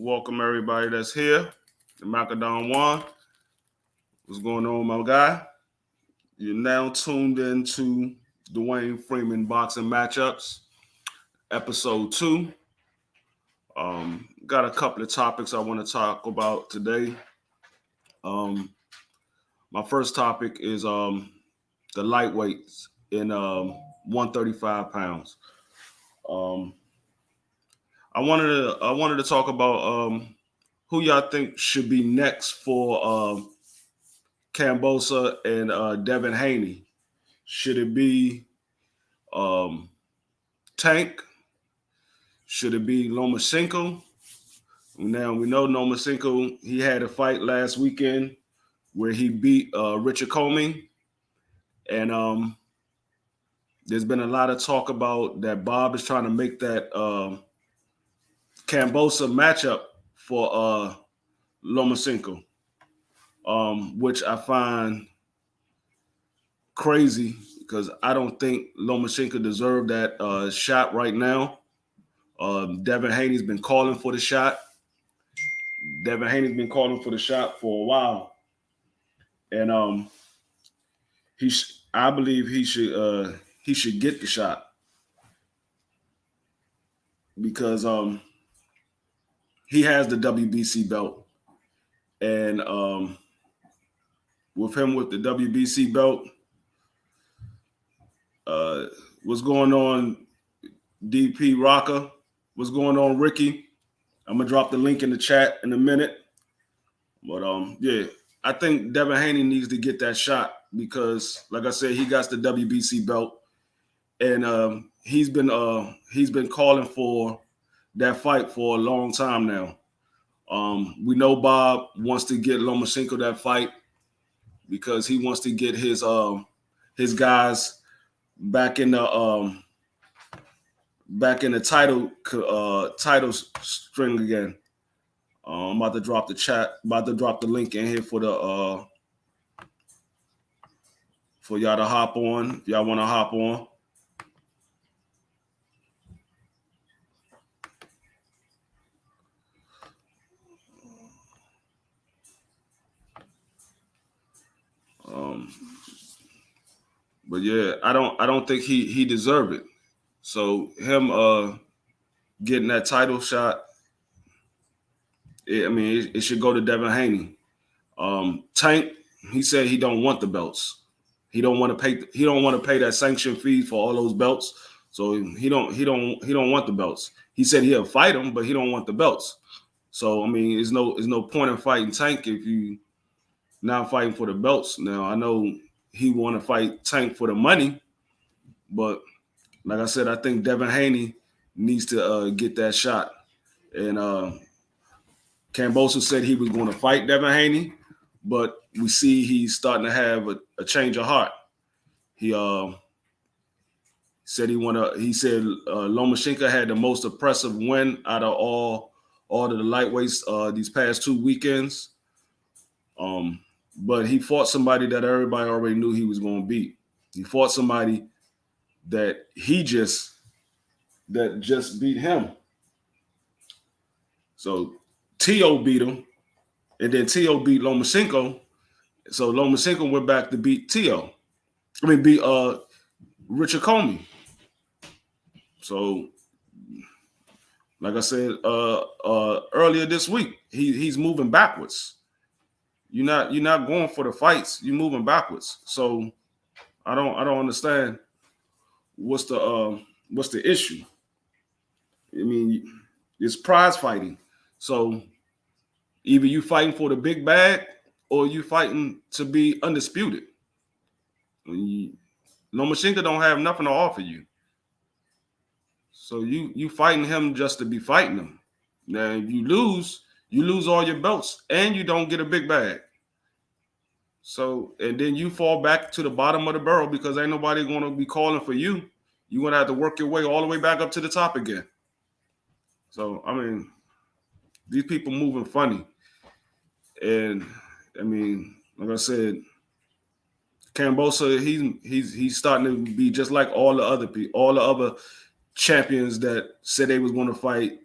Welcome everybody that's here. The Macadon One. What's going on, my guy? You're now tuned into Dwayne Freeman Boxing Matchups, Episode 2. Got a couple of topics I want to talk about today. Um, my first topic is the lightweights in 135 pounds. Um, I wanted to talk about who y'all think should be next for Kambosa and Devin Haney. Should it be um, Tank? Should it be Lomachenko? Now we know Lomachenko. He had a fight last weekend where he beat Richard Comey, and there's been a lot of talk about that Bob is trying to make that Kambosa matchup for Lomachenko, which I find crazy because I don't think Lomachenko deserved that shot right now. Devin Haney's been calling for the shot. Devin Haney's been calling for the shot for a while, and I believe he should get the shot because he has the WBC belt, and with him with the WBC belt, what's going on, DP Rocker? What's going on, Ricky? I'm gonna drop the link in the chat in a minute. But yeah, I think Devin Haney needs to get that shot because, like I said, he got the WBC belt, and he's been calling for that fight for a long time now. We know Bob wants to get Lomachenko that fight because he wants to get his guys back in the title string again. I'm about to drop the link in here for y'all to hop on if y'all want to hop on. But yeah, I don't think he deserved it. So him getting that title shot, it should go to Devin Haney. Tank, he said he don't want the belts. He don't want to pay. He don't want to pay that sanction fee for all those belts. So he don't want the belts. He said he'll fight him, but he don't want the belts. So there's no point in fighting Tank if you not fighting for the belts. Now I know he want to fight Tank for the money, but like I said, I think Devin Haney needs to get that shot. And Kambosa said he was going to fight Devin Haney, but we see he's starting to have a change of heart. He said Lomachenko had the most impressive win out of all of the lightweights these past 2 weekends. But he fought somebody that everybody already knew he was going to beat. He fought somebody that just beat him. So T.O. beat him, and then T.O. beat Lomachenko. So Lomachenko went back to beat T.O. Beat Richard Comey. So, like I said earlier this week, he's moving backwards. You're not going for the fights. You're moving backwards. So I don't understand what's the issue. It's prize fighting. So either you fighting for the big bag or you fighting to be undisputed. Lomachenko don't have nothing to offer you. So you fighting him just to be fighting him. Now if you lose all your belts and you don't get a big bag. So and then you fall back to the bottom of the barrel because ain't nobody going to be calling for you. You're going to have to work your way all the way back up to the top again. So these people moving funny. And like I said, Kambosa, he's starting to be just like all the other champions that said they was going to fight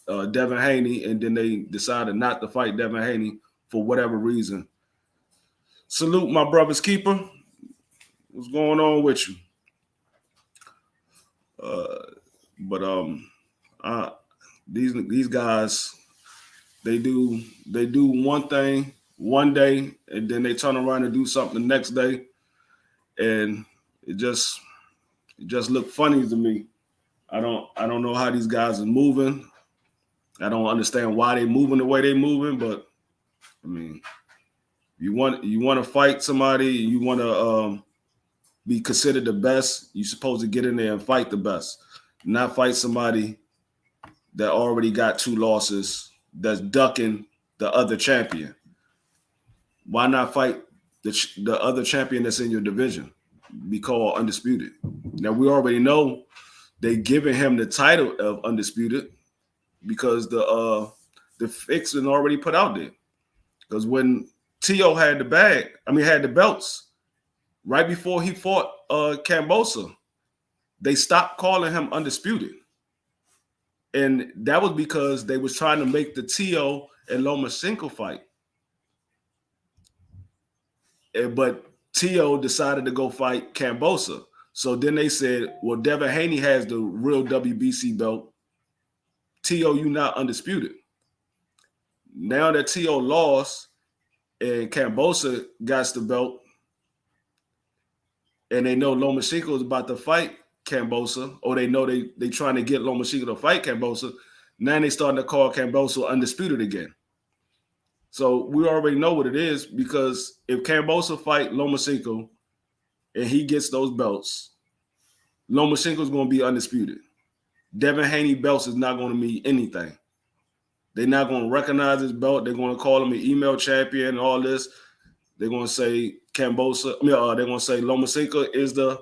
Devin Haney, and then they decided not to fight Devin Haney for whatever reason. Salute my brother's keeper. What's going on with you? But these guys, they do one thing one day, and then they turn around and do something the next day, and it just look funny to me. I don't know how these guys are moving. I don't understand why they moving the way they moving, but I mean, you want to fight somebody, you want to be considered the best, you're supposed to get in there and fight the best, not fight somebody that already got 2 losses, that's ducking the other champion. Why not fight the other champion that's in your division? Be called undisputed. Now we already know they giving him the title of undisputed because the fix is already put out there. Because when T.O. had the belts, right before he fought Kambosos, they stopped calling him undisputed. And that was because they was trying to make the T.O. and Lomachenko fight. But T.O. decided to go fight Kambosos. So then they said, well, Devin Haney has the real WBC belt. T.O., you not undisputed. Now that T.O. lost and Kambosos got the belt, and they know Lomachenko is about to fight Kambosos, or they know they trying to get Lomachenko to fight Kambosos, now they starting to call Kambosos undisputed again. So we already know what it is, because if Kambosos fight Lomachenko and he gets those belts, Lomachenko is going to be undisputed. Devin Haney belts is not going to mean anything. They're not going to recognize his belt. They're going to call him an email champion and all this. They're going to say Kambosos. They're going to say Lomachenko is the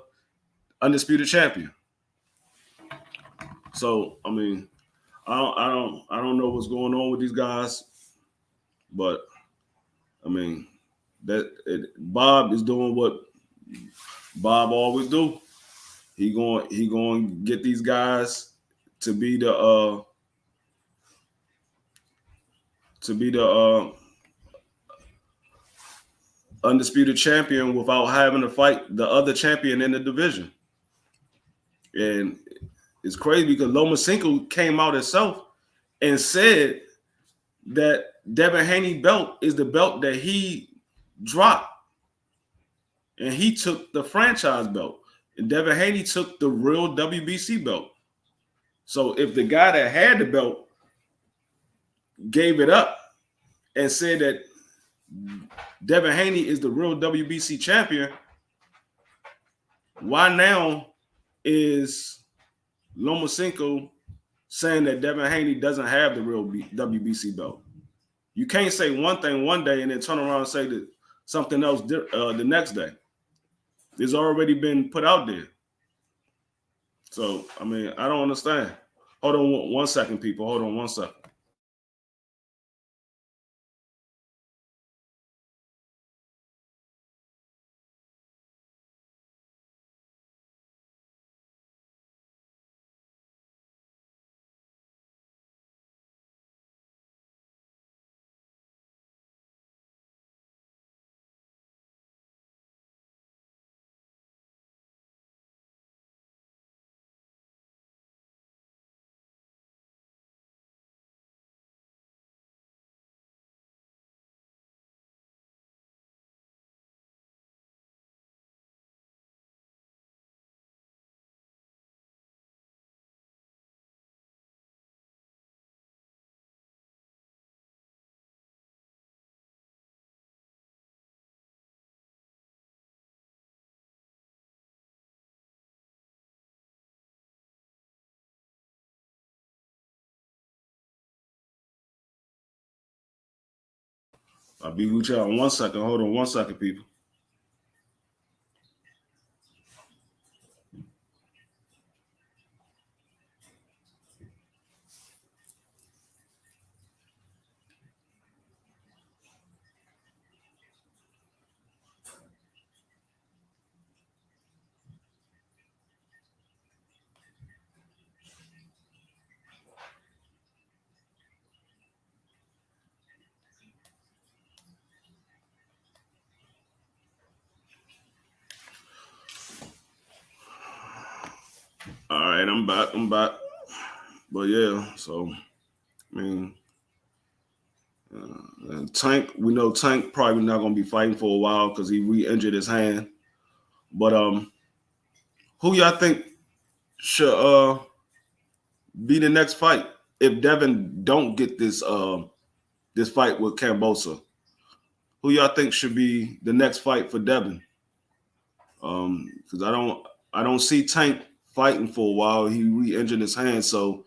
undisputed champion. So I mean, I don't know what's going on with these guys, but I mean Bob is doing what Bob always do. He going to get these guys to be the undisputed champion without having to fight the other champion in the division. And it's crazy because Lomachenko came out himself and said that Devin Haney belt is the belt that he dropped. And he took the franchise belt. And Devin Haney took the real WBC belt. So if the guy that had the belt gave it up and said that Devin Haney is the real WBC champion, why now is Lomachenko saying that Devin Haney doesn't have the real WBC belt? You can't say one thing one day and then turn around and say that something else the next day. It's already been put out there. So, I mean, I don't understand. Hold on 1 second, people. Hold on 1 second. I'll be with y'all in 1 second. Hold on 1 second, people. right, I'm back. But yeah, so I mean, and Tank, we know Tank probably not gonna be fighting for a while because he re-injured his hand. But who y'all think should be the next fight if Devin don't get this fight with Kambosa? Who y'all think should be the next fight for Devin? Because I don't see Tank fighting for a while. He re-injured his hand, so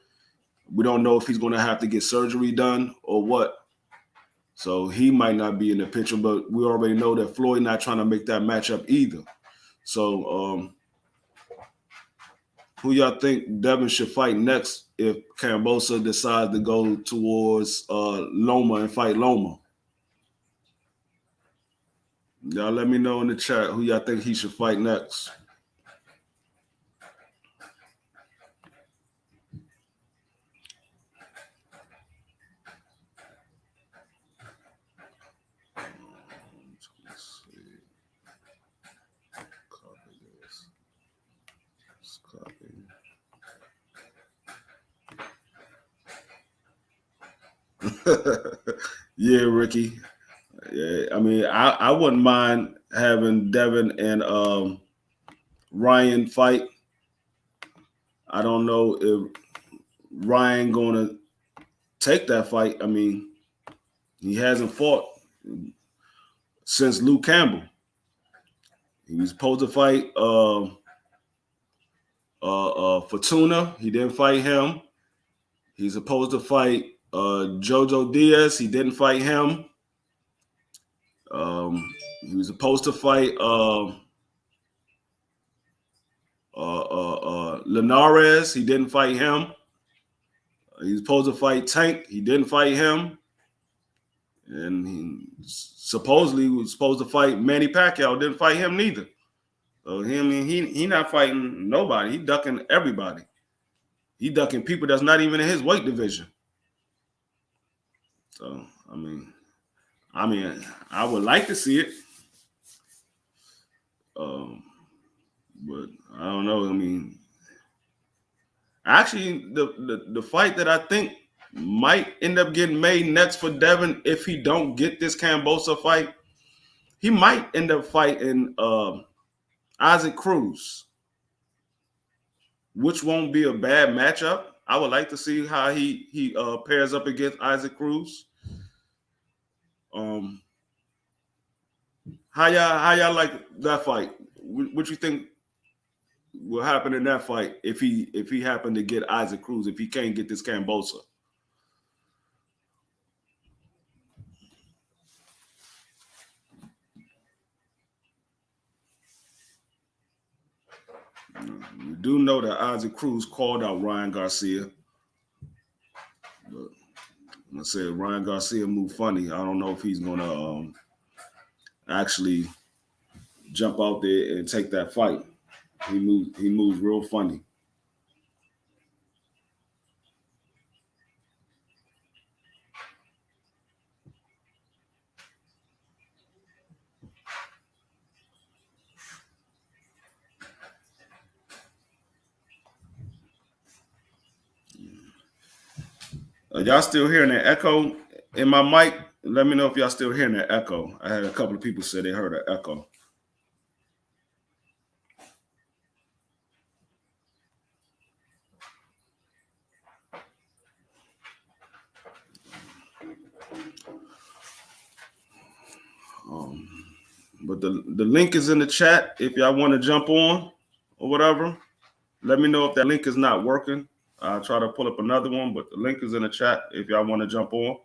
we don't know if he's going to have to get surgery done or what. So he might not be in the picture, but we already know that Floyd not trying to make that matchup either. So who y'all think Devin should fight next if Kambosa decides to go towards Loma and fight Loma? Y'all let me know in the chat who y'all think he should fight next. Yeah, Ricky. Yeah, I mean, I wouldn't mind having Devin and Ryan fight. I don't know if Ryan gonna take that fight. I mean, he hasn't fought since Luke Campbell. He was supposed to fight Fortuna. He didn't fight him. He's supposed to fight Jojo Diaz. He didn't fight him. He was supposed to fight Linares. He didn't fight him. He was supposed to fight Tank. He didn't fight him. And he supposedly was supposed to fight Manny Pacquiao. Didn't fight him neither. So he not fighting nobody. He ducking everybody. He ducking people that's not even in his weight division. So I mean, I would like to see it, but I don't know. I mean, actually, the fight that I think might end up getting made next for Devin if he don't get this Kambosa fight, he might end up fighting Isaac Cruz, which won't be a bad matchup. I would like to see how he pairs up against Isaac Cruz. How y'all like that fight? What you think will happen in that fight if he happened to get Isaac Cruz, if he can't get this Kambosa? We do know that Isaac Cruz called out Ryan Garcia. But I said Ryan Garcia moved funny. I don't know if he's gonna actually jump out there and take that fight. He moves real funny. Y'all still hearing that echo in my mic? Let me know if y'all still hearing that echo. I had a couple of people say they heard an echo. But the link is in the chat if y'all want to jump on or whatever. Let me know if that link is not working. I'll try to pull up another one, but the link is in the chat if y'all want to jump on.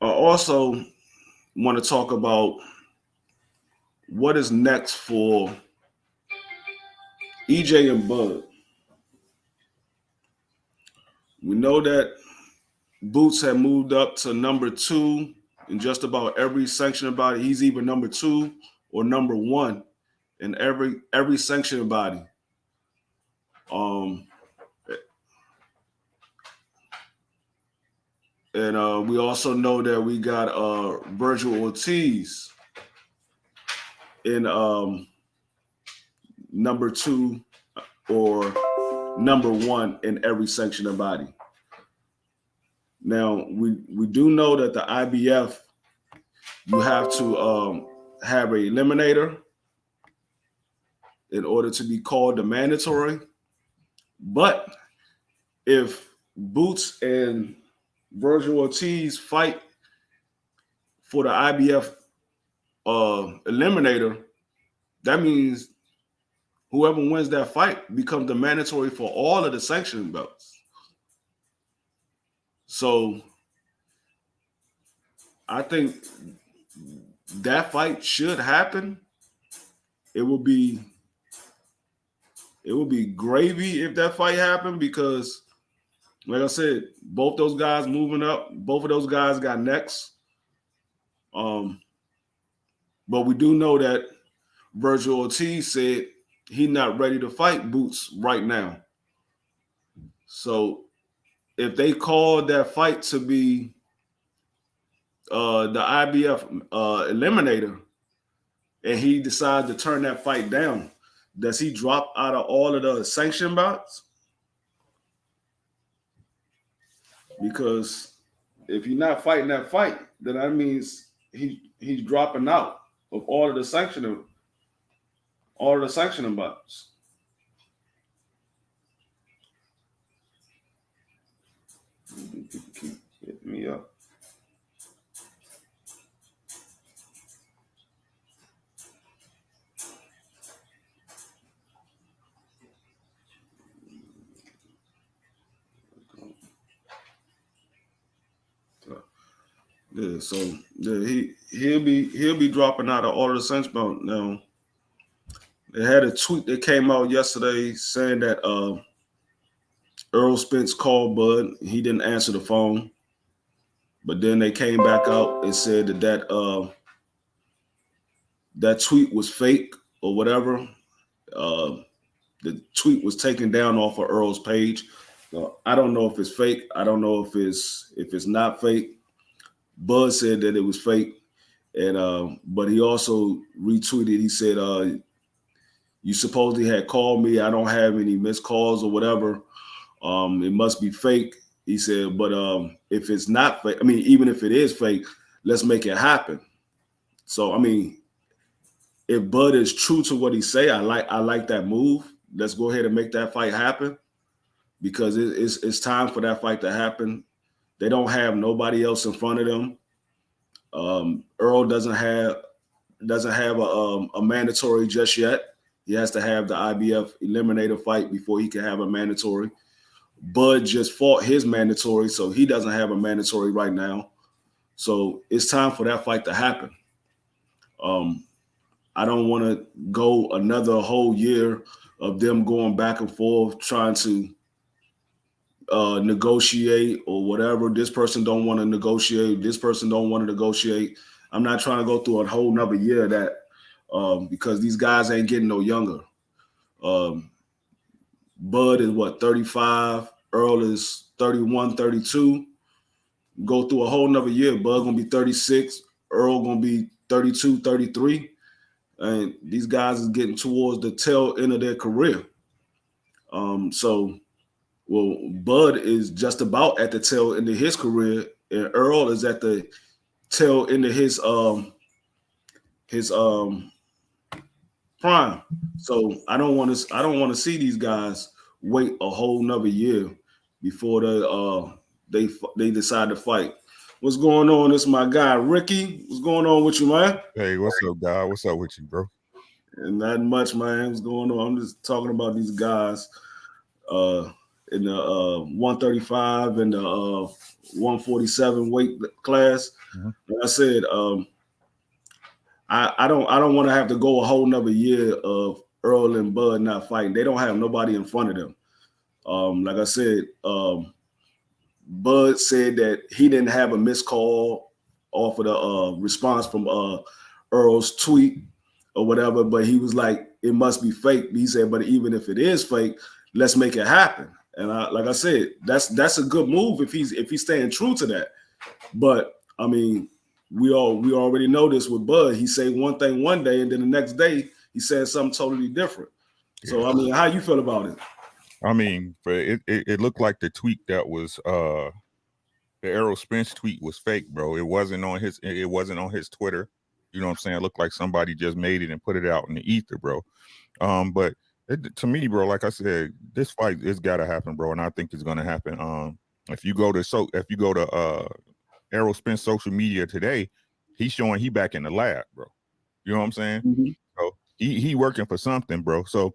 I also want to talk about what is next for EJ and Bud. We know that Boots had moved up to number 2 in just about every sanctioning body. He's either number 2 or number 1 in every sanctioning body. And we also know that we got Virgil Ortiz in number 2 or number 1 in every sanctioned body. Now, we do know that the IBF, you have to have a eliminator in order to be called the mandatory. But if Boots and Virgil Ortiz fight for the IBF eliminator, that means whoever wins that fight becomes the mandatory for all of the sanctioning belts. So I think that fight should happen. It will be gravy if that fight happened, because, like I said, both those guys moving up, both of those guys got necks. But we do know that Virgil Ortiz said he's not ready to fight Boots right now. So if they call that fight to be the IBF eliminator, and he decides to turn that fight down, does he drop out of all of the sanction bouts? Because if you're not fighting that fight, then that means he's dropping out of all of the sanctioning bouts. People keep hitting me up. Yeah, so yeah, he'll be dropping out of all of the sanction bouts. Now, they had a tweet that came out yesterday saying that Errol Spence called Bud. He didn't answer the phone. But then they came back out and said that tweet was fake or whatever. The tweet was taken down off of Earl's page. I don't know if it's fake. I don't know if it's not fake. Bud said that it was fake. And but he also retweeted. He said, you supposedly had called me. I don't have any missed calls or whatever. It must be fake. He said, but if it's not fake, I mean, even if it is fake, let's make it happen. So, I mean, if Bud is true to what he say, I like that move. Let's go ahead and make that fight happen, because it's time for that fight to happen. They don't have nobody else in front of them. Earl doesn't have a mandatory just yet. He has to have the IBF eliminator fight before he can have a mandatory. Bud just fought his mandatory, so he doesn't have a mandatory right now. So it's time for that fight to happen. I don't want to go another whole year of them going back and forth trying to negotiate or whatever. This person don't want to negotiate. This person don't want to negotiate. I'm not trying to go through a whole nother year of that, because these guys ain't getting no younger. Bud is 35. Earl is 31, 32. Go through a whole nother year. Bud gonna be 36. Earl gonna be 32, 33. And these guys is getting towards the tail end of their career. Bud is just about at the tail end of his career, and Earl is at the tail end of his prime. So I don't want to see these guys wait a whole nother year before they decide to fight. What's going on? This is my guy Ricky. What's going on with you, man? Hey, what's up, guy? What's up with you, bro? And not much, man. What's going on? I'm just talking about these guys in the 135 and the 147 weight class. Mm-hmm. Like I said, I don't want to have to go a whole nother year of Earl and Bud not fighting. They don't have nobody in front of them. Like I said, Bud said that he didn't have a missed call off of the response from Earl's tweet or whatever, but he was like, it must be fake. He said, but even if it is fake, let's make it happen. And like I said, that's a good move if he's staying true to that. But I mean, we already know this with Bud. He say one thing one day, and then the next day he said something totally different. Yeah. So I mean, how you feel about it? I mean, it looked like the tweet that was the Errol Spence tweet was fake, bro. It wasn't on his Twitter. You know what I'm saying? It looked like somebody just made it and put it out in the ether, bro. But to me, bro, like I said, this fight it's gotta happen, bro, and I think it's gonna happen. If you go to Errol Spence social media today, he's showing he back in the lab, bro. You know what I'm saying? Mm-hmm. So he working for something, bro. So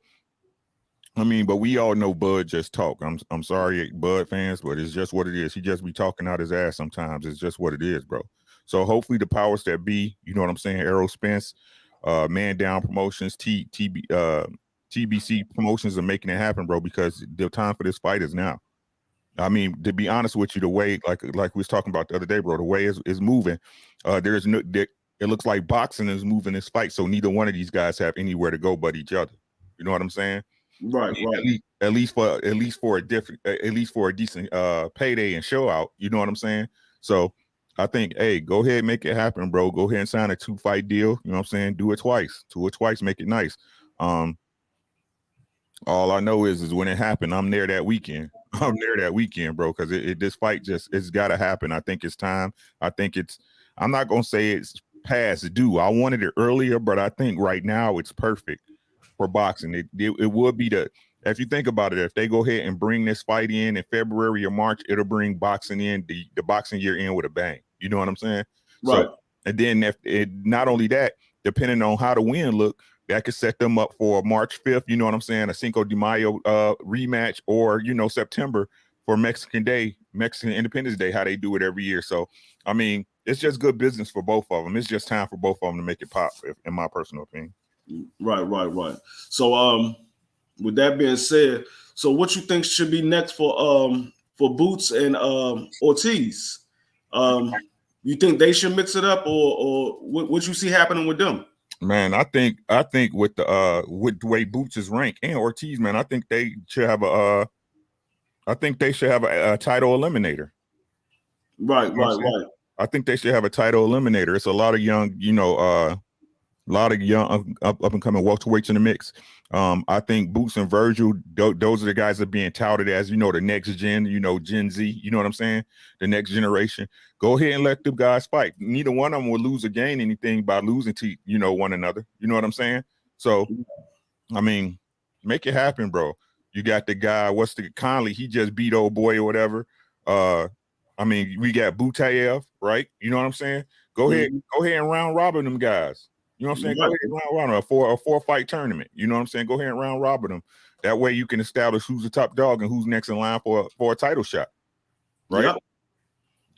I mean, but we all know Bud just talk. I'm sorry, Bud fans, but it's just what it is. He just be talking out his ass sometimes. It's just what it is, bro. So hopefully the powers that be, you know what I'm saying, Errol Spence, Man Down Promotions, TBC Promotions are making it happen, bro, because the time for this fight is now. I mean, to be honest with you, the way like we was talking about the other day, bro, the way is moving. It looks like boxing is moving this fight, so neither one of these guys have anywhere to go but each other. You know what I'm saying? Right. At least for a decent payday and show out. You know what I'm saying? So I think, hey, go ahead, make it happen, bro. Go ahead and sign a 2-fight deal. You know what I'm saying? Do it twice, make it nice. All I know is when it happened, I'm there that weekend. I'm there that weekend, bro, because this fight it's got to happen. I think it's time. I'm not gonna say it's past due. I wanted it earlier, but I think right now it's perfect for boxing. It would be if you think about it, if they go ahead and bring this fight in February or March, it'll bring boxing in the boxing year in with a bang. You know what I'm saying? Right. So, and then not only that, depending on how the win look, that could set them up for March 5th. You know what I'm saying? A Cinco de Mayo rematch, or September for Mexican Independence Day, how they do it every year. So, I mean, it's just good business for both of them. It's just time for both of them to make it pop, in my personal opinion. Right. So, with that being said, so what you think should be next for Boots and Ortiz? You think they should mix it up, or what you see happening with them? Man, I think with the way Boots is ranked and Ortiz, man, I think they should have a title eliminator. Right. I think they should have a title eliminator. It's a lot of young, up and coming welterweights in the mix. I think Boots and Virgil, those are the guys that are being touted as, the next gen, Gen Z, you know what I'm saying? The next generation. Go ahead and let them guys fight. Neither one of them will lose or gain anything by losing to, one another. You know what I'm saying? So, I mean, make it happen, bro. You got the guy, Conley, he just beat old boy or whatever. I mean, we got Butayev, right? You know what I'm saying? Go ahead and round robin them guys. You know what I'm saying? Right. Go ahead and round robin for a 4-fight tournament. You know what I'm saying? Go ahead and round robin them. That way you can establish who's the top dog and who's next in line for a title shot. Right? Yep.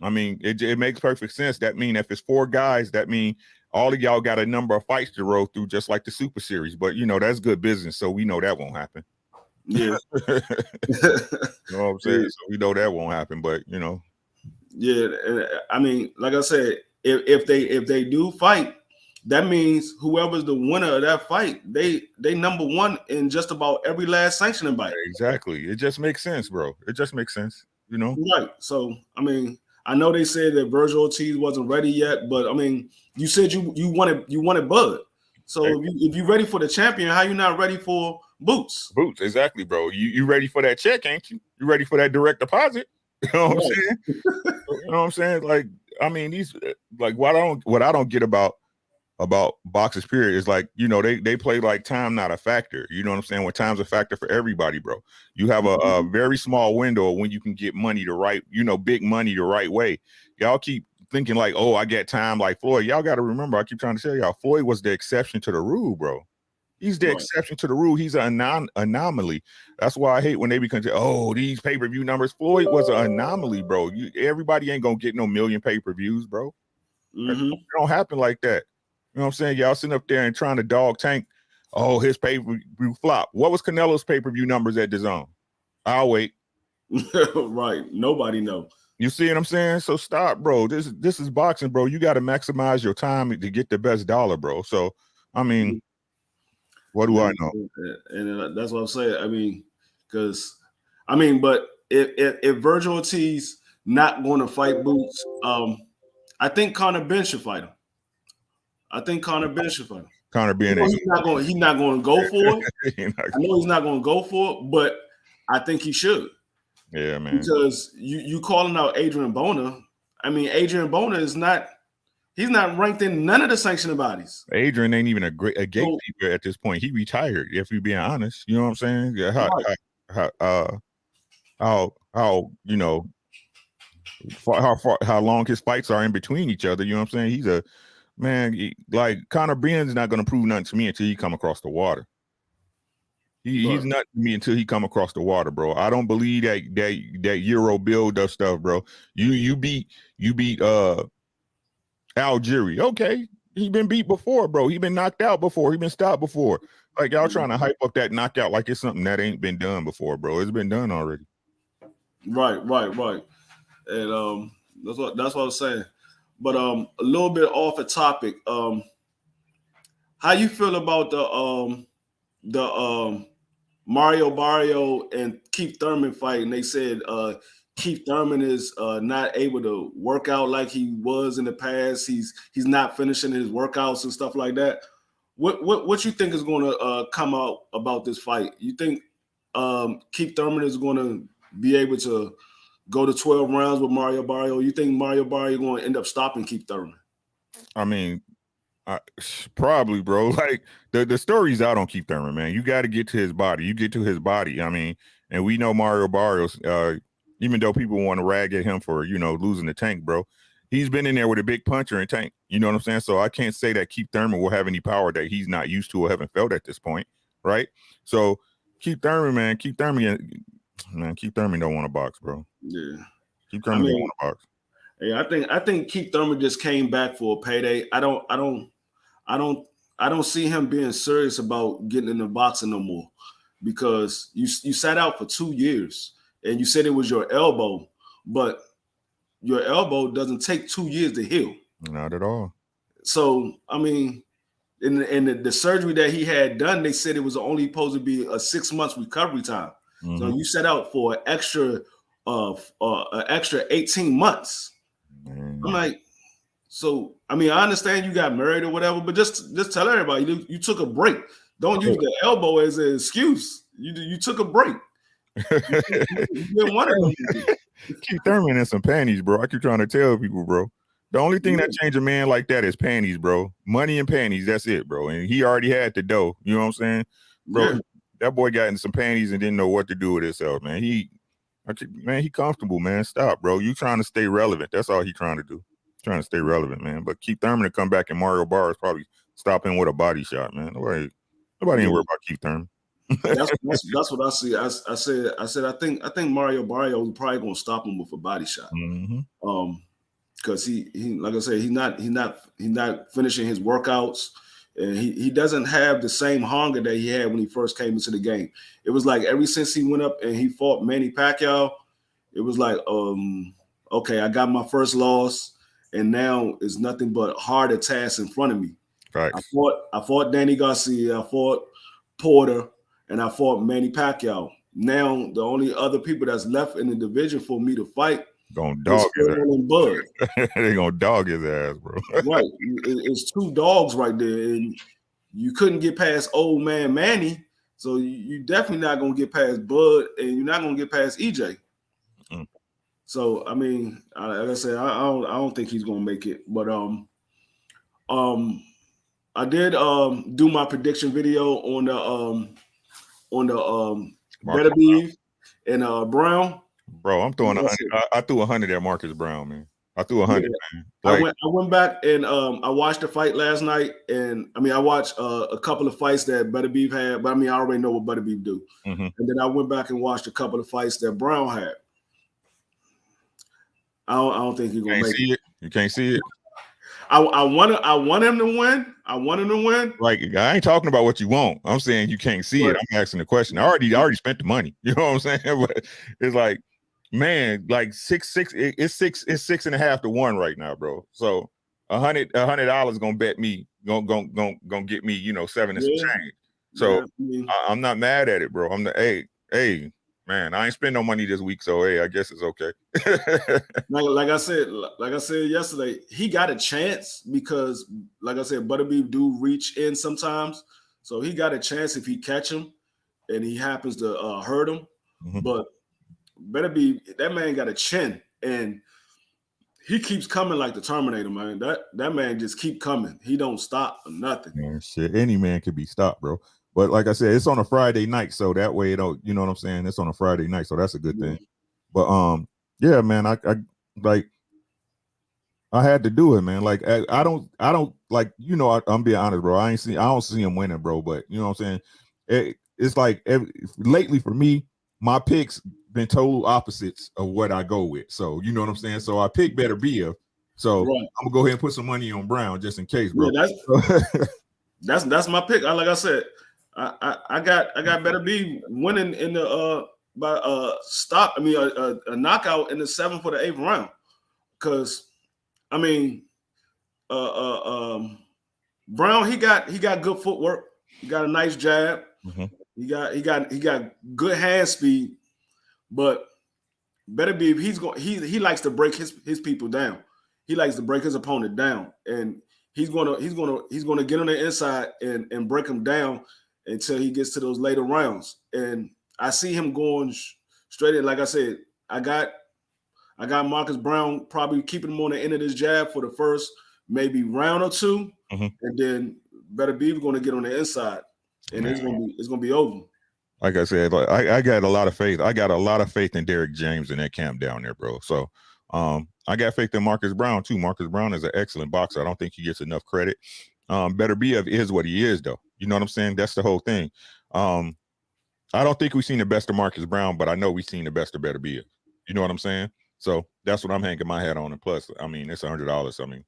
I mean, it makes perfect sense. That mean if it's 4 guys, that mean all of y'all got a number of fights to roll through, just like the Super Series. But that's good business, so we know that won't happen. Yeah. You know what I'm saying? Yeah. So we know that won't happen, but Yeah, I mean, like I said, if they do fight, that means whoever's the winner of that fight, they number one in just about every last sanctioning fight. Exactly. It just makes sense, bro. It just makes sense, Right. So, I mean, I know they said that Virgil Ortiz wasn't ready yet, but I mean, you said you wanted Bud. So if you're ready for the champion, how you not ready for Boots? Boots, exactly, bro. You ready for that check, ain't you? You ready for that direct deposit? You know what I'm saying? You know what I'm saying? Like, I mean, these what I don't get about boxers period is they play like time not a factor. You know what I'm saying? When time's a factor for everybody, bro. You have a very small window when you can get money big money the right way. Y'all keep thinking like, oh, I get time like Floyd. Y'all got to remember, I keep trying to tell y'all, Floyd was the exception to the rule, bro. He's the exception to the rule. He's an anomaly. That's why I hate when they become, these pay-per-view numbers. Floyd was an anomaly, bro. Everybody ain't gonna get no million pay-per-views, bro. Mm-hmm. It don't happen like that. You know what I'm saying? Y'all sitting up there and trying to dog tank. Oh, his pay-per-view flop. What was Canelo's pay-per-view numbers at DAZN? I'll wait. Right. Nobody know. You see what I'm saying? So stop, bro. This is boxing, bro. You got to maximize your time to get the best dollar, bro. So, I mean, what do I know? And that's what I'm saying. I mean, but if Virgil Ortiz not going to fight Boots. I think Conor Ben should fight him. I think Conor Ben should fight him. Conor Ben, he's not going to go for it. I know he's not going to go for it, but I think he should. Yeah, man. Because you calling out Adrian Bona. I mean, Adrian Bona is not. He's not ranked in none of the sanctioned bodies. Adrian ain't even a gatekeeper at this point. He retired. If you're being honest, you know what I'm saying? Yeah, how you know how long his fights are in between each other. You know what I'm saying? He's a man. Like Conor Ben's not going to prove nothing to me until he come across the water. He's not to me until he come across the water, bro. I don't believe that Euro build up stuff, bro. You beat Algeria. Okay, he been beat before, bro. He been knocked out before. He been stopped before. Like y'all trying to hype up that knockout like it's something that ain't been done before, bro. It's been done already. Right. And that's what I was saying. But a little bit off the topic. How you feel about the Mario Barrio and Keith Thurman fight? And they said Keith Thurman is not able to work out like he was in the past. He's not finishing his workouts and stuff like that. What you think is going to come out about this fight? You think Keith Thurman is going to be able to go to 12 rounds with Mario Barrio? You think Mario Barrio is going to end up stopping Keith Thurman? I mean, probably, bro. Like the story's out on Keith Thurman, man. You got to get to his body. You get to his body. I mean, and we know Mario Barrios, even though people want to rag at him for, losing the Tank, bro, he's been in there with a big puncher and Tank. You know what I'm saying? So I can't say that Keith Thurman will have any power that he's not used to or haven't felt at this point, right? So Keith Thurman don't want to box, bro. Yeah. Keith Thurman don't want to box. Yeah, I think Keith Thurman just came back for a payday. I don't see him being serious about getting into boxing no more, because you sat out for 2 years and you said it was your elbow, but your elbow doesn't take 2 years to heal. Not at all. So, I mean, in the surgery that he had done, they said it was only supposed to be a 6 months recovery time. Mm-hmm. So you set out for an extra 18 months. Mm-hmm. I'm like, so, I mean, I understand you got married or whatever, but just tell everybody you took a break. Don't use the elbow as an excuse. You took a break. You didn't want to. Keith Thurman in some panties, bro. I keep trying to tell people, bro. The only thing that change a man like that is panties, bro. Money and panties, that's it, bro. And he already had the dough. You know what I'm saying? Bro, that boy got in some panties and didn't know what to do with himself, man. He comfortable, man. Stop, bro. You trying to stay relevant. That's all he trying to do. Trying to stay relevant, man. But Keith Thurman to come back and Mario Barrios probably stop him with a body shot, man. Nobody ain't worried about Keith Thurman. that's what I see. I said I think Mario Barrios is probably gonna stop him with a body shot. Mm-hmm. Because he like I said, he's not finishing his workouts, and he doesn't have the same hunger that he had when he first came into the game. It was like ever since he went up and he fought Manny Pacquiao, it was like, okay, I got my first loss, and now it's nothing but harder tasks in front of me. Right. I fought Danny Garcia, I fought Porter, and I fought Manny Pacquiao. Now the only other people that's left in the division for me to fight gonna dog his ass. They gonna dog his ass, bro. Right. It's two dogs right there, and you couldn't get past old man Manny, so you definitely not gonna get past Bud, and you're not gonna get past EJ. Mm. So I mean, like I said, I don't think he's gonna make it. But I did do my prediction video on the Beterbiev and Brown. Bro, I'm throwing 100. I threw 100 at Marcus Brown, man. I threw 100, man. Like, I went back and I watched the fight last night, and I mean I watched a couple of fights that Beterbiev had, but I mean I already know what Beterbiev do. Mm-hmm. And then I went back and watched a couple of fights that Brown had. I don't think he's gonna make it. You can't see it. I want him to win. I want him to win. Like, I ain't talking about what you want. I'm saying you can't see it. I'm asking the question. I already spent the money. You know what I'm saying? But it's like, man, like 6-6. It's 6.5 to 1 right now, bro. So $100 gonna bet me gonna get me 7 and some change. So I'm not mad at it, bro. I'm the hey. man, I ain't spend no money this week, so hey, I guess it's okay. like I said yesterday, he got a chance because, like I said, Butterbeef do reach in sometimes, so he got a chance if he catch him and he happens to hurt him. Mhm. But that man got a chin, and he keeps coming like the Terminator, man. That man just keep coming. He don't stop or nothing. Man, shit, any man can be stopped, bro. But like I said, it's on a Friday night, so that way it don't, you know what I'm saying? It's on a Friday night, so that's a good thing. But yeah, man, I like I had to do it, man. Like I don't like, you know, I'm being honest, bro. I don't see him winning, bro. But you know what I'm saying? It's like lately for me, my picks been total opposites of what I go with. So you know what I'm saying? So I pick Beterbiev. So Right. I'm gonna go ahead and put some money on Brown just in case, bro. Yeah, that's my pick. Like I said, I got Beterbiev winning in the by a knockout in the 7th or the 8th round. Because I mean, Brown, he got good footwork. He got a nice jab. Mm-hmm. He got good hand speed. But Beterbiev, he likes to break his people down. He likes to break his opponent down, and he's gonna get on the inside and break him down until he gets to those later rounds. And I see him going straight in. Like I said, I got Marcus Brown probably keeping him on the end of this jab for the first maybe round or two, and then Beterbiev going to get on the inside, and it's gonna be over. Like I said, I got a lot of faith. I got a lot of faith in Derrick James in that camp down there, bro. So I got faith in Marcus Brown too. Marcus Brown is an excellent boxer. I don't think he gets enough credit. Beterbiev is what he is, though. You know what I'm saying? That's the whole thing. I don't think we've seen the best of Marcus Brown, but I know we've seen the best of Beterbiev. You know what I'm saying? So that's what I'm hanging my hat on. And plus, I mean, it's $100. I mean,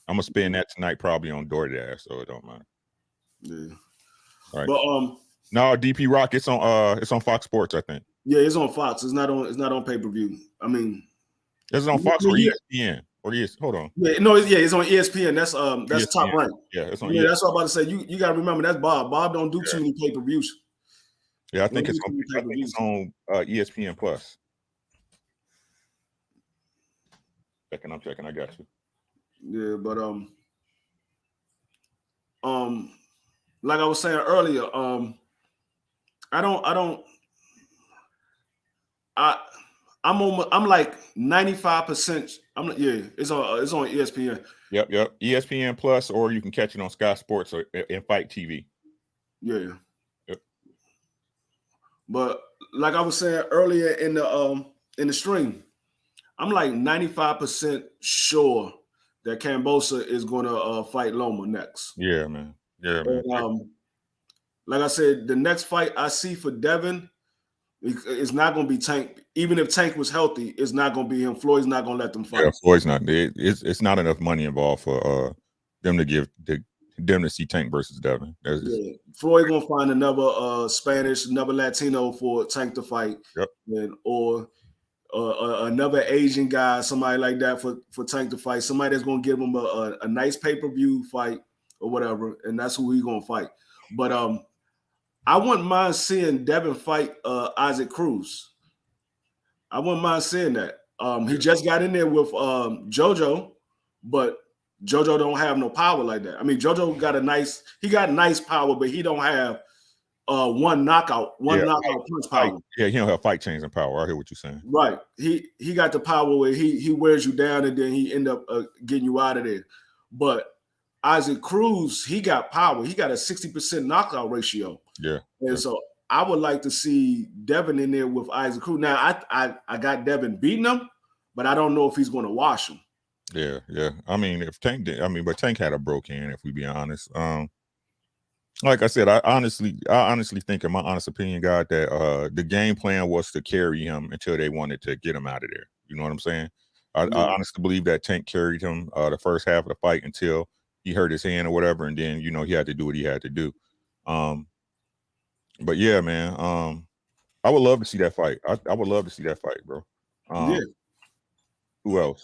I'm gonna spend that tonight probably on DoorDash, so it don't matter. Yeah. All right. But no, DP Rock, it's on Fox Sports, I think. Yeah, it's on Fox. It's not on pay-per-view. I mean, is it on Fox or ESPN? Or hold on. Yeah, no, it's on ESPN. That's ESPN. Top Rank. Yeah, it's on. Yeah, that's what I'm about to say. You got to remember that's Bob. Bob don't do too many pay-per-views. Yeah, I think it's on ESPN Plus. I'm checking. I got you. Yeah, but like I was saying earlier, I'm like 95%. It's on ESPN. Yep. ESPN Plus, or you can catch it on Sky Sports or in Fight TV. Yeah. Yep. But like I was saying earlier in the stream, I'm like 95% sure that Kambosos is going to fight Loma next. Yeah, man. Yeah, man. And, like I said, the next fight I see for Devin is not going to be Tank. Even if Tank was healthy, it's not going to be him. Floyd's not going to let them fight. Yeah, Floyd's not. It's not enough money involved for them to see Tank versus Devin. Floyd going to find another Spanish, another Latino for Tank to fight. Yep. Or another Asian guy, somebody like that for Tank to fight. Somebody that's going to give him a nice pay-per-view fight or whatever, and that's who he's going to fight. But I wouldn't mind seeing Devin fight Isaac Cruz. I wouldn't mind seeing that. He just got in there with JoJo, but JoJo don't have no power like that. I mean, JoJo got nice power, but he don't have one knockout punch power. Yeah, he don't have fight changing power. I hear what you're saying. Right. He got the power where he wears you down and then he end up getting you out of there. But Isaac Cruz, he got power. He got a 60% knockout ratio. Yeah. And so I would like to see Devin in there with Isaac Cruz. Now I got Devin beating him, but I don't know if he's going to wash him. Yeah. I mean, but Tank had a broke hand, if we be honest. Like I said, I honestly think, in my honest opinion, God, that the game plan was to carry him until they wanted to get him out of there. You know what I'm saying? I honestly believe that Tank carried him the first half of the fight until he hurt his hand or whatever, and then he had to do what he had to do. But yeah, man, I would love to see that fight. I would love to see that fight, bro. Who else?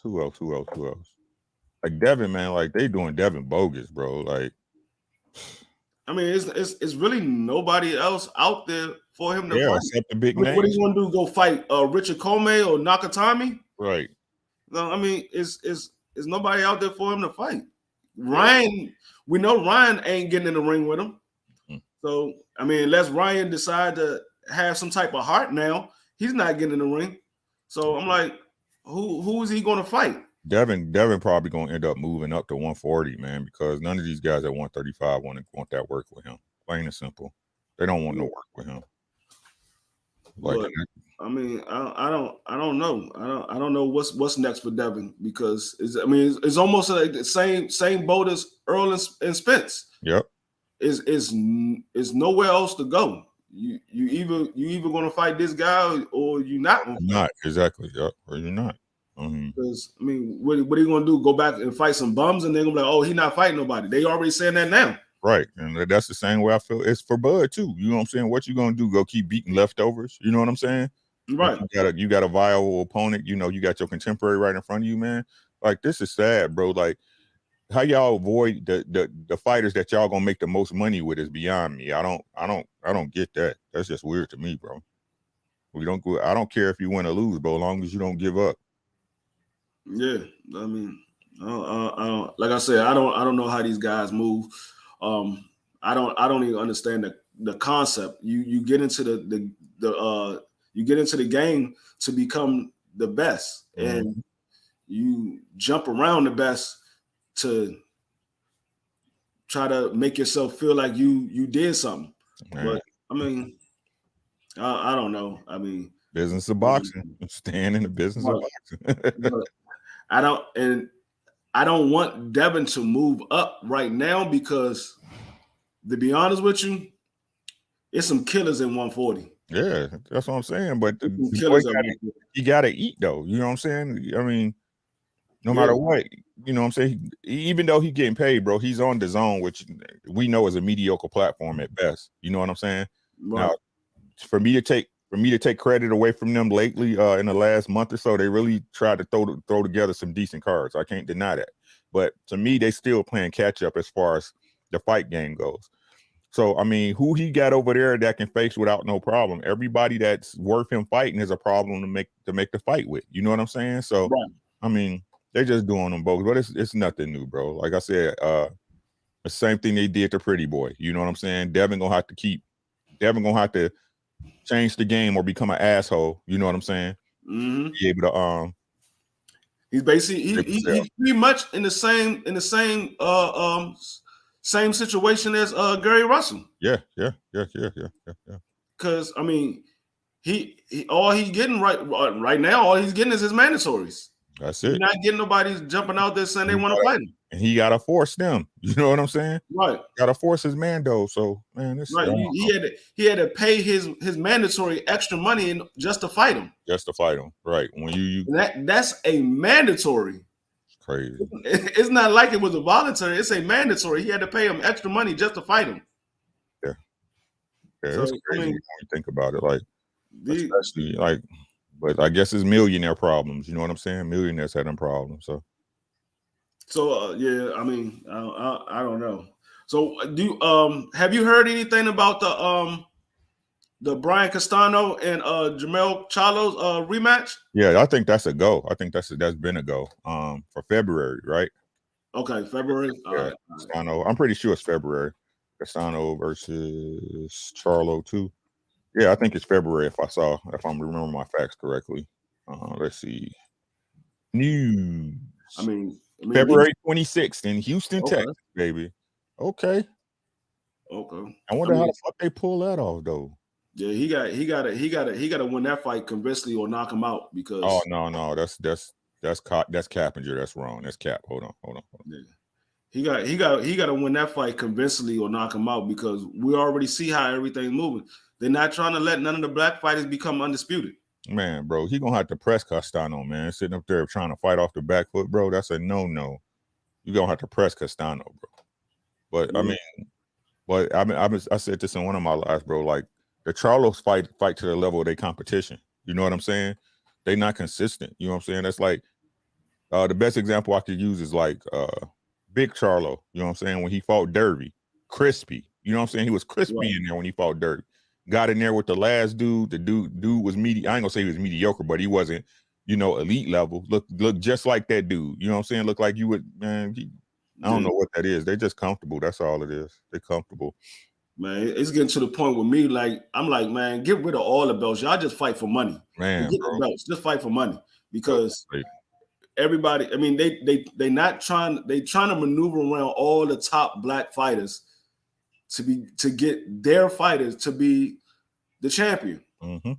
Like Devin, man, like they doing Devin bogus, bro. Like, I mean, it's really nobody else out there for him to Yeah, fight. except the big What are names. you gonna do? Go fight Richard Comey or Nakatami? Right. No, I mean, is nobody out there for him to fight? Ryan, we know Ryan ain't getting in the ring with him. So I mean, unless Ryan decide to have some type of heart now, he's not getting in the ring. So I'm like, who is he going to fight? Devin probably gonna end up moving up to 140, man, because none of these guys at 135 want that work with him. Plain and simple, they don't want no work with him. Like, but, I mean, I don't know. I don't know what's next for Devin because it's almost like the same boat as Earl and Spence. Yep. Is nowhere else to go. You either gonna fight this guy or you're not. Not exactly. Yep. Or you're not. Because I mean, what are you gonna do? Go back and fight some bums, and they're gonna be like, "Oh, he's not fighting nobody." They already saying that now, right? And that's the same way I feel. It's for Bud too. You know what I'm saying? What you gonna do? Go keep beating leftovers? You know what I'm saying? Right. You got a viable opponent. You know, you got your contemporary right in front of you, man. Like, this is sad, bro. Like, how y'all avoid the fighters that y'all gonna make the most money with is beyond me. I don't get that. That's just weird to me, bro. I don't care if you win or lose, bro, as long as you don't give up. Yeah, I mean, I don't, like I said, I don't know how these guys move. I don't even understand the concept. You get into you get into the game to become the best, and you jump around the best to try to make yourself feel like you did something. But I mean, I don't know. I mean, business of boxing. Staying in the business of boxing. I don't want Devin to move up right now because, to be honest with you, it's some killers in 140. Yeah, that's what I'm saying. But he got to eat, though. You know what I'm saying? I mean, no matter what, you know what I'm saying? Even though he's getting paid, bro, he's on DAZN, which we know is a mediocre platform at best. You know what I'm saying? Right. Now, for me to take credit away from them lately in the last month or so, they really tried to throw together some decent cards. I can't deny that. But to me, they still playing catch up as far as the fight game goes. So, I mean, who he got over there that can face without no problem? Everybody that's worth him fighting is a problem to make the fight with. You know what I'm saying? So, I mean, they're just doing them both, but it's nothing new, bro. Like I said, the same thing they did to Pretty Boy. You know what I'm saying? Devin gonna have to change the game or become an asshole. You know what I'm saying? Be able to he's basically he's pretty much in the same situation as Gary Russell. Yeah. Because I mean, he all he's getting right now, all he's getting is his mandatories. That's it. He's not getting nobody jumping out there saying they want to fight him. And he got to force them. You know what I'm saying? Right. Got to force his mando. So, man, this right. He had to pay his mandatory extra money just to fight him. Just to fight him. Right. When that's a mandatory. It's crazy. It's not like it was a voluntary. It's a mandatory. He had to pay him extra money just to fight him. Yeah. Yeah. So, it's crazy when you think about it. Like, especially like. But I guess it's millionaire problems. You know what I'm saying? Millionaires had them problems. So yeah, I mean, I don't know. So have you heard anything about the Brian Castano and Jermell Charlo's rematch? Yeah, I think that's a go. I think that's been a go. For February, right? Okay, February. Yeah, Castano. I'm pretty sure it's February. Castano versus Charlo too. Yeah, I think it's February if I'm remembering my facts correctly. Let's see. News. I mean February 26th in Houston, Texas, baby. Okay. I wonder how the fuck they pull that off though. Yeah, he got to win that fight convincingly or knock him out because. Oh no, that's Cappinger. That's wrong. That's Cap. Hold on. Yeah. He got to win that fight convincingly or knock him out because we already see how everything's moving. They're not trying to let none of the black fighters become undisputed. Man, bro, he gonna have to press Castano, man. Sitting up there trying to fight off the back foot, bro. That's a no. You gonna have to press Castano, bro. But I said this in one of my lives, bro. Like the Charlos fight to the level of their competition. You know what I'm saying? They not consistent. You know what I'm saying? That's like the best example I could use is like Big Charlo. You know what I'm saying? When he fought Derby, crispy. You know what I'm saying? He was crispy in there when he fought Derby. got in there with the last dude. The dude was I ain't gonna say he was mediocre, but he wasn't, elite level. Look just like that dude. You know what I'm saying? Look like you would, man. I don't know what that is. They're just comfortable. That's all it is. They're comfortable. Man, it's getting to the point with me. Like, I'm like, man, get rid of all the belts. Y'all just fight for money. Man, get the belts. Just fight for money because everybody. I mean, they not trying. They trying to maneuver around all the top black fighters to get their fighters to be the champion. Mm-hmm.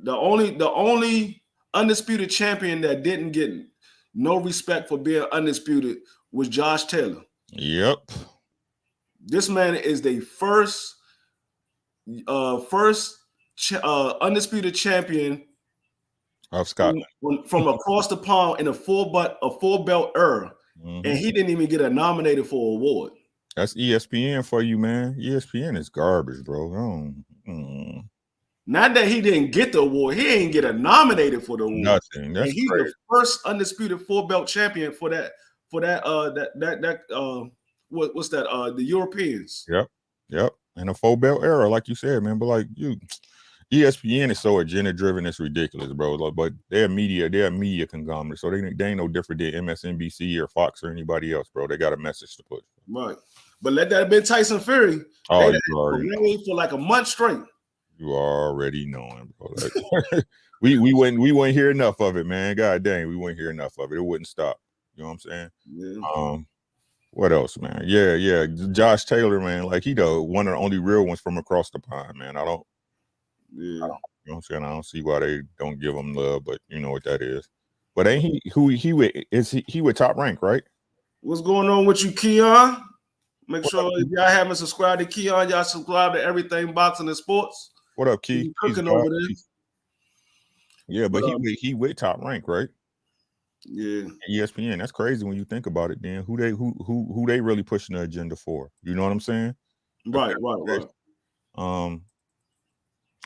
The only undisputed champion that didn't get no respect for being undisputed was Josh Taylor. Yep. This man is the first undisputed champion of Scotland from across the pond in a full belt era, and he didn't even get nominated for an award. That's ESPN for you, man. ESPN is garbage, bro. Not that he didn't get the award, he ain't get nominated for the award. Nothing. That's he's crazy. The first undisputed full belt champion for that. What's that? The Europeans. Yep. And a full belt era, like you said, man. But like ESPN is so agenda driven, it's ridiculous, bro. But they're a media conglomerate, so they ain't no different than MSNBC or Fox or anybody else, bro. They got a message to push. Right. But let that have been Tyson Fury. Oh, they for like a month straight. You already knowing, bro. Like, we wouldn't hear enough of it, man. God dang, we wouldn't hear enough of it. It wouldn't stop. You know what I'm saying? Yeah. What else, man? Yeah. Josh Taylor, man, like he one of the only real ones from across the pond, man. You know what I'm saying? I don't see why they don't give him love, but you know what that is. But ain't he with Top Rank, right? What's going on with you, Keon? Make sure if y'all haven't subscribed to Keon, y'all subscribe to Everything Boxing and Sports. What up, Key? Cooking over there. Yeah, but he with Top Rank, right? Yeah. ESPN. That's crazy when you think about it. Then who they really pushing the agenda for? You know what I'm saying? Right.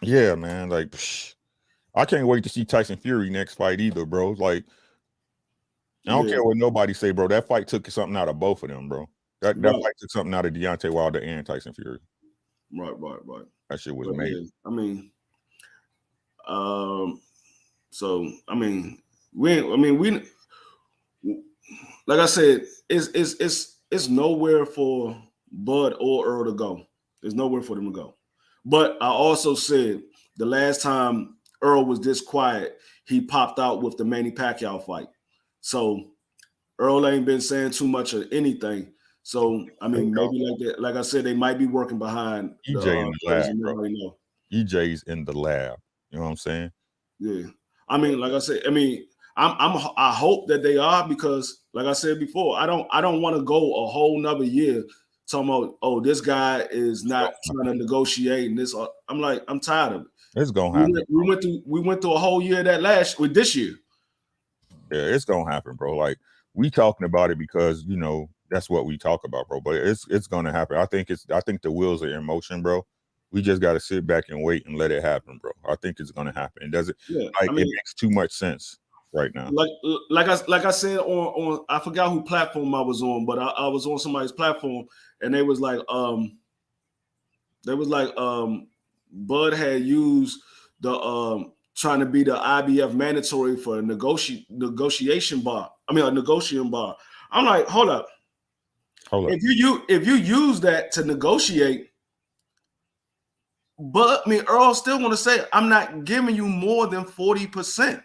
Yeah, man. Like, I can't wait to see Tyson Fury next fight either, bro. Like, I don't care what nobody say, bro. That fight took something out of both of them, bro. That fight took something out of Deontay Wilder and Tyson Fury. Right. That shit was amazing. Yeah. I mean, so I mean, we like I said, it's nowhere for Bud or Earl to go. There's nowhere for them to go. But I also said the last time Earl was this quiet, he popped out with the Manny Pacquiao fight. So Earl ain't been saying too much of anything. So I mean, maybe like that. Like I said, they might be working behind EJ in the lab, bro. EJ's in the lab. You know what I'm saying? Yeah. I mean, like I said, I hope that they are, because like I said before, I don't want to go a whole nother year talking about, oh, this guy is not trying to negotiate and this. I'm like, I'm tired of it. It's gonna happen. We went through a whole year with this year. Yeah, it's gonna happen, bro. Like, we talking about it because that's what we talk about, bro. But it's gonna happen. I think the wheels are in motion, bro. We just got to sit back and wait and let it happen, bro. I think it's gonna happen. It doesn't. Yeah, it makes too much sense right now. Like I said on I forgot who platform I was on, but I was on somebody's platform, and they was like Bud had used the trying to be the IBF mandatory for a negotiation bar. I mean, a negotiating bar. I'm like, hold up. If you use that to negotiate, but I mean, Earl still want to say, I'm not giving you more than 40%,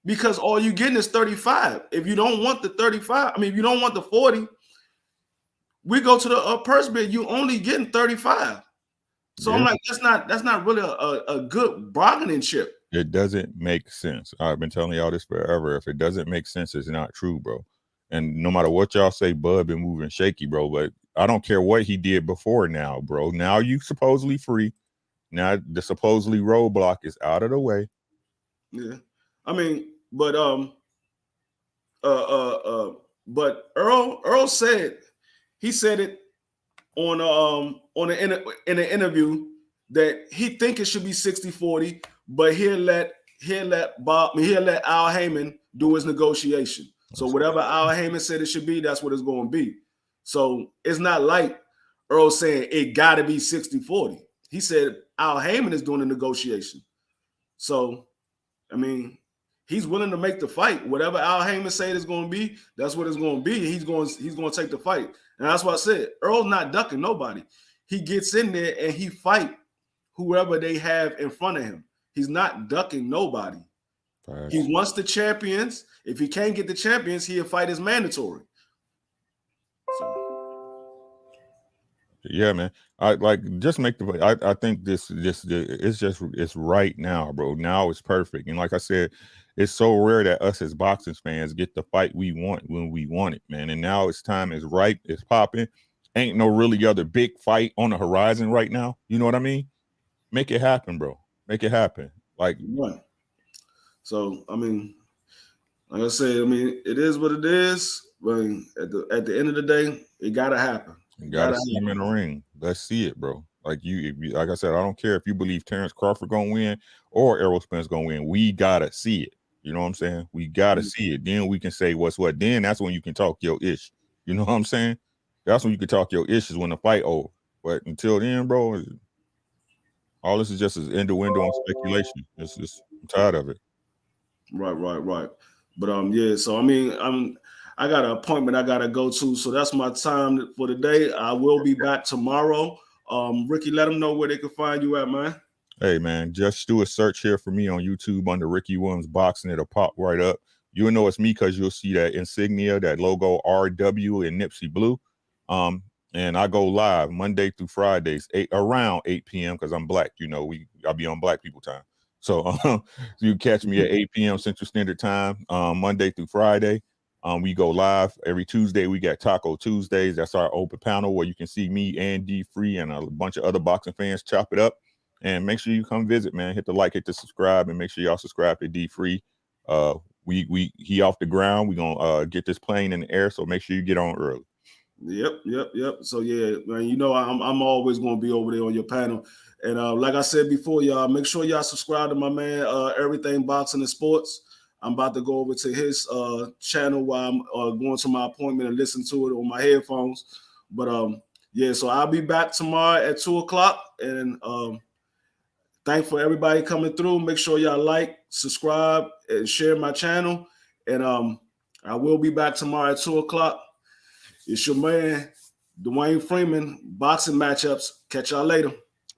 because all you getting is 35. If you don't want the 35, if you don't want the 40, we go to the purse bid. You only getting 35. So I'm like, that's not really a good bargaining chip. It doesn't make sense. I've been telling y'all this forever. If it doesn't make sense, it's not true, bro. And no matter what y'all say, Bud been moving shaky, bro. But I don't care what he did before now, bro. Now you supposedly free. Now the supposedly roadblock is out of the way. Yeah, but Earl said, he said it in an interview that he think it should be 60-40, but he'll let Al Heyman do his negotiation. So whatever Al Heyman said it should be, that's what it's going to be. So it's not like Earl saying it got to be 60-40. he said Al Heyman is doing the negotiation. So, I mean, he's willing to make the fight. Whatever Al Heyman said is going to be, that's what it's going to be. He's going to take the fight. And that's what I said. Earl's not ducking nobody. He gets in there and he fight whoever they have in front of him. He's not ducking nobody. Right. He wants the champions. If he can't get the champions, he'll fight as mandatory. Yeah, man. I like just make the. I think it's right now, bro. Now it's perfect. And like I said, it's so rare that us as boxing fans get the fight we want when we want it, man. And now it's time. It's right. It's popping. Ain't no really other big fight on the horizon right now. You know what I mean? Make it happen, bro. Make it happen. Like right. So I mean, like I said, I mean, it is what it is. But at the end of the day, it gotta happen. You gotta see him in the ring. Let's see it, bro. Like like I said, I don't care if you believe Terrence Crawford gonna win or Errol Spence gonna win. We gotta see it. You know what I'm saying? We gotta see it. Then we can say what's what. Then that's when you can talk your ish. You know what I'm saying? That's when you can talk your issues when the fight over. But until then, bro, all this is just an innuendo and speculation. I'm tired of it. Right. But yeah. So I mean, I got an appointment I gotta go to, so that's my time for the day. I will be back tomorrow. Ricky, let them know where they can find you at, man. Hey, man, just do a search here for me on YouTube under Ricky Williams Boxing. It'll pop right up. You'll know it's me because you'll see that insignia, that logo RW in Nipsey blue. And I go live Monday through Fridays, around 8 p.m. because I'm black. You know, I'll be on black people time. So you catch me at 8 p.m. Central Standard Time, Monday through Friday. We go live every Tuesday. We got Taco Tuesdays. That's our open panel where you can see me and D Free and a bunch of other boxing fans chop it up. And make sure you come visit, man. Hit the like, hit the subscribe, and make sure y'all subscribe to D Free. He off the ground. We gonna get this plane in the air, so make sure you get on early. Yep. So yeah, man, you know I'm always gonna be over there on your panel. And like I said before, y'all, make sure y'all subscribe to my man, Everything Boxing and Sports. I'm about to go over to his channel while I'm going to my appointment and listen to it on my headphones. But yeah, so I'll be back tomorrow at 2:00. And thanks for everybody coming through. Make sure y'all like, subscribe, and share my channel. And I will be back tomorrow at 2:00. It's your man, Dwayne Freeman, Boxing Matchups. Catch y'all later.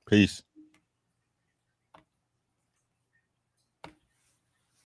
Peace.